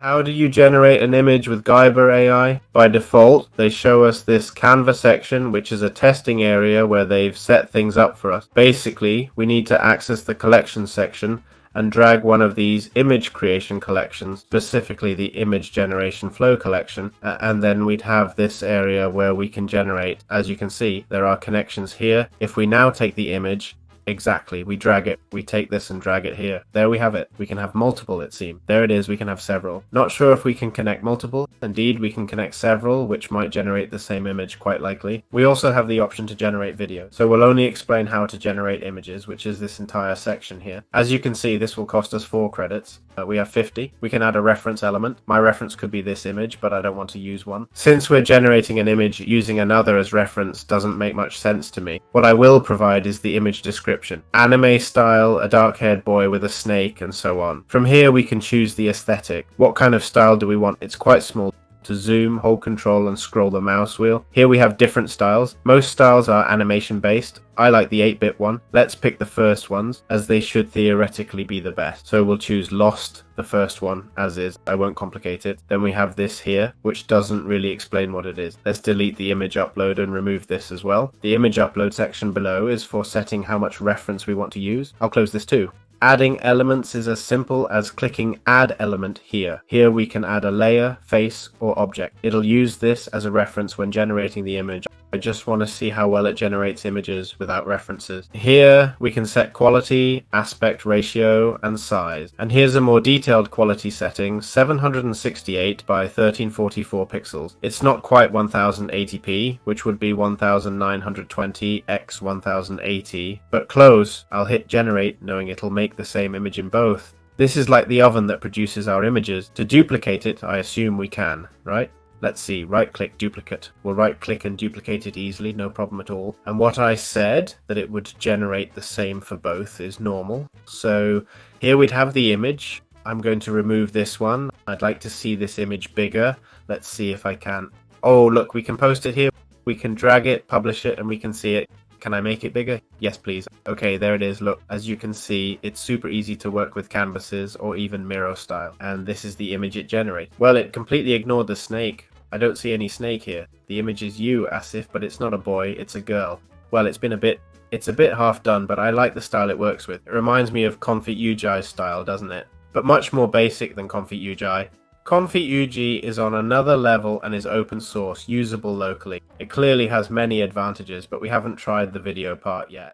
How do you generate an image with KAIBER AI? By default, they show us this Canva section, which is a testing area where they've set things up for us. Basically, we need to access the collections section and drag one of these image creation collections, specifically the image generation flow collection, and then we'd have this area where we can generate. As you can see, there are connections here. If we now take the image, exactly, we drag it, we take this and drag it here. There we have it. We can have multiple, it seems. There it is, we can have several. Not sure if we can connect multiple. Indeed, we can connect several, which might generate the same image, quite likely. We also have the option to generate video. So we'll only explain how to generate images, which is this entire section here. As you can see, this will cost us 4 credits. We have 50. We can add a reference element. My reference could be this image, but I don't want to use one. Since we're generating an image, using another as reference doesn't make much sense to me. What I will provide is the image description. Anime style, a dark-haired boy with a snake, and so on. From here we can choose the aesthetic. What kind of style do we want? It's quite small. To zoom, hold control and scroll the mouse wheel. Here we have different styles. Most styles are animation based. I like the 8-bit one. Let's pick the first ones, as they should theoretically be the best. So we'll choose Lost, the first one, as is. I won't complicate it. Then we have this here, which doesn't really explain what it is. Let's delete the image upload and remove this as well. The image upload section below is for setting how much reference we want to use. I'll close this too. Adding elements is as simple as clicking Add Element here. Here we can add a layer, face, or object. It'll use this as a reference when generating the image. I just want to see how well it generates images without references. Here we can set quality, aspect ratio, and size. And here's a more detailed quality setting, 768 by 1344 pixels. It's not quite 1080p, which would be 1920 x 1080, but close. I'll hit generate, knowing it'll make the same image in both. This is like the oven that produces our images. To duplicate it, I assume we can, right? Let's see, right click duplicate. We'll right click and duplicate it easily, no problem at all. And what I said, that it would generate the same for both, is normal. So here we'd have the image. I'm going to remove this one. I'd like to see this image bigger. Let's see if I can. Oh, look, we can post it here. We can drag it, publish it, and we can see it. Can I make it bigger? Yes, please. Okay, there it is. Look, as you can see, it's super easy to work with canvases or even Miro style. And this is the image it generates. Well, it completely ignored the snake. I don't see any snake here. The image is you, Asif, but it's not a boy, it's a girl. Well, it's a bit half done, but I like the style it works with. It reminds me of Confit UGI's style, doesn't it? But much more basic than Confit UGI. Confit UG is on another level and is open source, usable locally. It clearly has many advantages, but we haven't tried the video part yet.